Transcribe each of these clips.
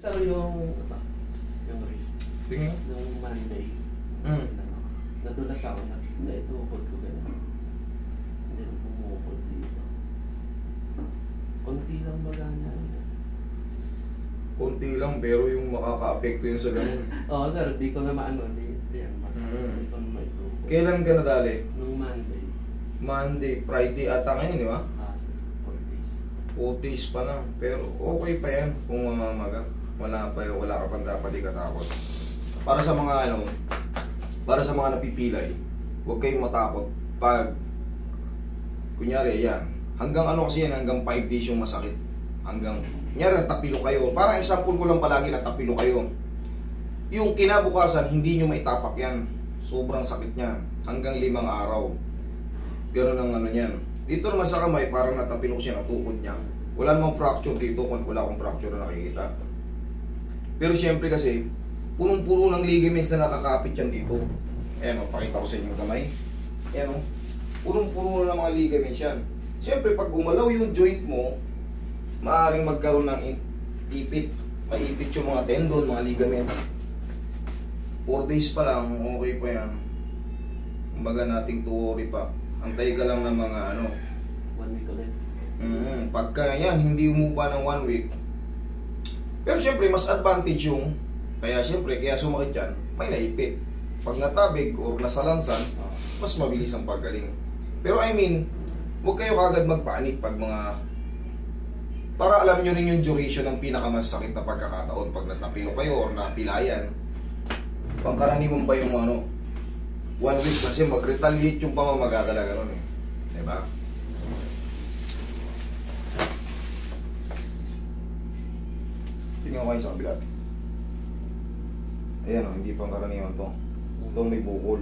Saka yung, yung wrist, Tingnan. nung Monday, nadulas ako na, naidukod ko gano'n. Hindi na pumukod dito. Konti lang baga niya. Konti lang, pero yung makaka-apekto yun sa ganun. Oo sir, di ko na maano, di yan, mas di ko na maidukod. Kailan ka nadali? Nung Monday. Monday, Friday ata ngayon, di ba? Sir, 4 days. 4 days pa lang. Pero okay pa yan kung mamamaga. Wala pa yun, wala ka pang dapat ikatakot. Para sa mga ano, para sa mga napipilay, huwag kayong matakot pag, kunyari yan, hanggang ano kasi yan, hanggang 5 days yung masakit. Hanggang, kunyari natapilo kayo, parang example ko lang palagi, natapilo kayo. Yung kinabukasan, hindi nyo maitapak yan. Sobrang sakit niya. Hanggang 5 araw. Ganun ang ano yan. Dito naman sa kamay, parang natapilo ko siya, natukod niya. Wala namang fracture dito, wala akong fracture na nakikita. Pero syempre kasi, punong-puno ng ligaments na nakakapit yan dito. Ayan o, pakita ko sa inyo yung kamay. Ayan o, punong-puno ng mga ligaments yan. Syempre, pag gumalaw yung joint mo, maaaring magkaroon ng ipit. Maipit yung mga tendon, mga ligaments. 4 days pa lang, okay pa yan. Kumbaga nating to worry pa. Antay ka lang ng mga ano. 1 week ulit. Pagka yan, hindi umupa ng 1 week. Pero syempre, mas advantage yung, kaya syempre, kaya sumakit yan, may naipit. Pag natabig o nasalansan, mas mabilis ang paggaling. Pero I mean, huwag kayo kagad magpanik pag mga, para alam nyo rin yung duration ng pinakamasakit na pagkakataon pag natapilo kayo or napilayan. Pangkaraniwan pa yung ano, 1 week kasi mag-retaliate yung pamamaga talaga nun eh. Diba? Tingnan ko kayo sa kabila. Ayan o, hindi pang karaniwan to. Ito may bukol.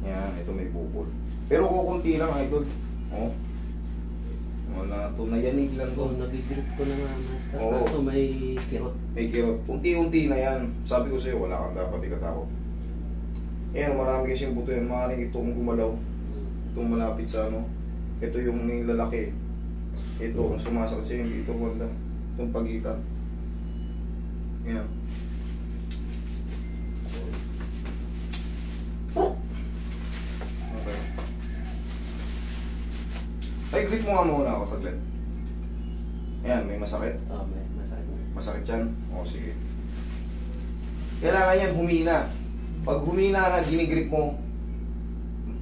Yan, ito may bukol. Pero kukunti lang idol. O. Wala to, nayanig lang to. Nabibirip ko na nga, master. Oo. Kaso may kirot. May kirot. Unti-unti na yan. Sabi ko sa'yo, wala kang dapat ikatakot. Ayan, marami kasi yung buto yan. Maaaring itong gumalaw. Itong malapit sa ano. Ito yung lalaki. Ito, ang sumasakit sa'yo, hindi ito banda. Itong pagitan. Ayan. Okay. Ay, grip mo nga muna ako saglit. Ayan, may masakit. May masakit. Masakit yan? O, sige. Kailangan yan humina. Pag humina na, ginigrip mo,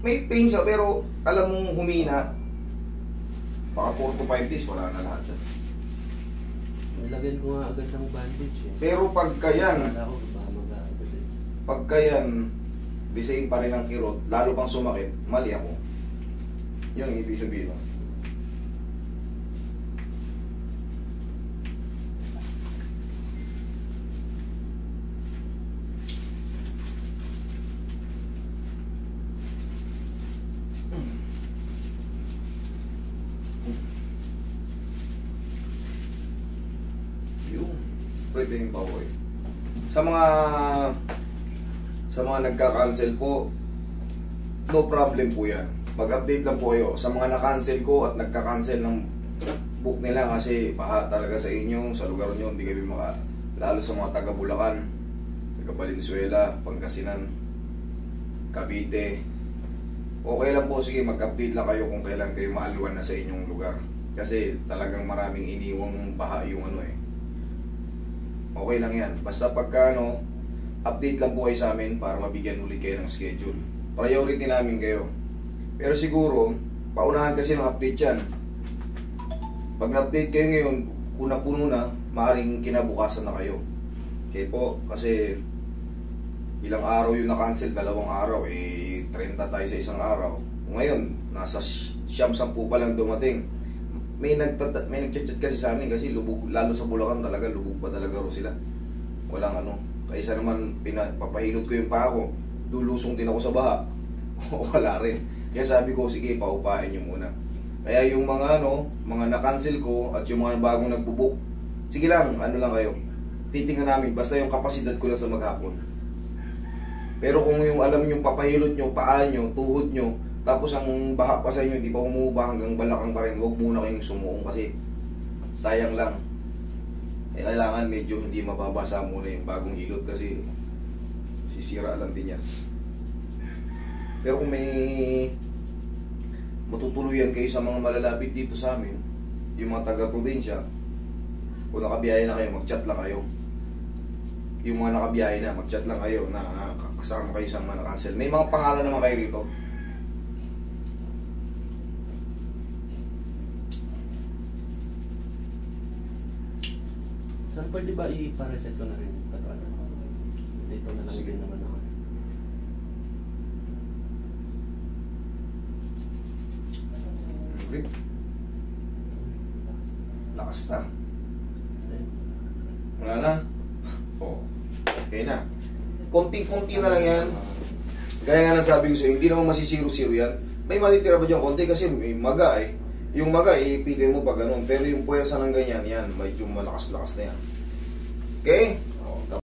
may pain siya, pero alam mong humina, baka 4 to 5 days, wala na lahat siya. Nilagyan ko nga agad ng bandage eh. Pero pagka yan, Wala ko, baka mag-aagad eh. pagka yan, the same pa rin ang kirot, lalo pang sumakit, mali ako. Yun ang ibig sabihin. Pwede yung bawoy. Sa mga nagka-cancel po, no problem po yan. Mag-update lang po kayo. Sa mga na-cancel ko at nagka-cancel ng book nila kasi paha talaga sa inyo, sa lugar nyo, hindi kayo lalo sa mga taga Bulacan, taga Valenzuela, Pangasinan, Cavite. Okay lang po, sige, mag-update lang kayo kung kailan kayo maalwan na sa inyong lugar. Kasi talagang maraming iniwang baha yung ano eh. Okay lang yan. Basta pagka ano, update lang po kayo sa amin para mabigyan ulit kayo ng schedule. Priority namin kayo. Pero siguro, paunahan kasi ng update yan. Pag na-update kayo ngayon, kung napuno na, maaaring kinabukasan na kayo. Okay po, kasi ilang araw yung na-cancel, 2 araw, 30 tayo sa isang araw. Ngayon, nasa 10 pa lang dumating. May nag-chat kasi sa amin kasi lubog, lalo sa Bulacan talaga, lubog pa talaga ro sila. Walang ano, kaysa naman papahilot ko yung paa ko, lulusong din ako sa baha. Wala rin. Kaya sabi ko, sige, paupahin nyo muna. Kaya yung mga ano, mga na-cancel ko at yung mga bagong nagbubook, sige lang, ano lang kayo. Titingnan namin, basta yung kapasidad ko lang sa maghapon. Pero kung yung alam nyo, papahilot nyo, paa nyo, tuhod nyo, tapos ang baha pa sa inyo, hindi pa umuuba hanggang balakang pa rin, huwag muna kayong sumuong kasi sayang lang. Eh, kailangan medyo hindi mababasa muna yung bagong hilot kasi sisira lang din yan. Pero kung may matutuluyan kayo sa mga malalapit dito sa amin, yung mga taga-probinsya, kung nakabiyahe na kayo, mag-chat lang kayo. Yung mga nakabiyahe na, mag-chat lang kayo na kasama kayo sa mga na-cancel. May mga pangalan naman kayo rito. Saan pwede ba i-reset ko na rin? Dito na lang din naman ako. Grip. Lakas na. Wala na. Oo. Okay na. Konting-konti na lang yan. Gaya nga ng sabi ko sa'yo, hindi naman masisiro-siro yan. May matitira ba dyan konti kasi may maga eh. Yung maga, ipitin mo pa ganun. Pero yung puwersa ng ganyan, yan, medyo malakas-lakas na yan. Okay?